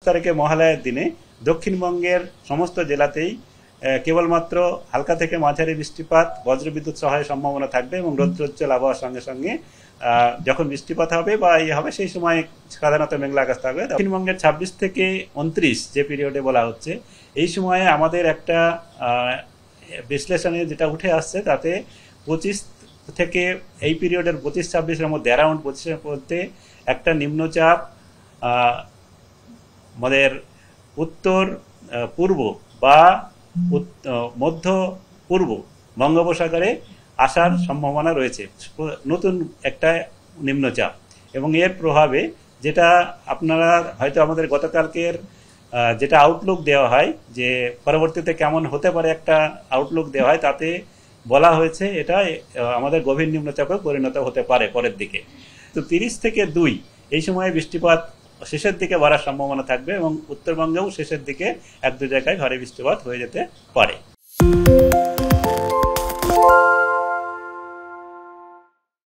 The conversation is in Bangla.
তারিখে মহালয়ার দিনে দক্ষিণবঙ্গের সমস্ত জেলাতেই কেবলমাত্র হালকা থেকে মাঝারি বৃষ্টিপাত, বজ্রবিদ্যুৎ সহায়ের সম্ভাবনা থাকবে এবং রৌদ্রোজ্জ্বল আবহাওয়ার সঙ্গে সঙ্গে যখন বৃষ্টিপাত হবে বা হবে সেই সময় সাধারণত মেঘলা আকাশ থাকবে। দক্ষিণবঙ্গের 26 থেকে 29 যে পিরিয়ডে বলা হচ্ছে, এই সময়ে আমাদের একটা বিশ্লেষণে যেটা উঠে আসছে তাতে 25 থেকে এই পিরিয়ডের 25-26-এর মধ্যে অ্যারাউন্ড 25-এর মধ্যে একটা নিম্নচাপ আমাদের উত্তর পূর্ব বা মধ্য পূর্ব বঙ্গোপসাগরে আসার সম্ভাবনা রয়েছে, নতুন একটা নিম্নচাপ। এবং এর প্রভাবে যেটা আপনারা হয়তো আমাদের গতকালকের যেটা আউটলুক দেওয়া হয় যে পরবর্তীতে কেমন হতে পারে একটা আউটলুক দেওয়া হয়, তাতে বলা হয়েছে এটা আমাদের গভীর নিম্নচাপে পরিণত হতে পারে পরের দিকে। তো 30 থেকে 2 এই সময়ে বৃষ্টিপাত শেষের দিকে বাড়ার সম্ভাবনা থাকবে এবং উত্তরবঙ্গেও শেষের দিকে 1-2 জায়গায় ভারী বৃষ্টিপাত হয়ে যেতে পারে।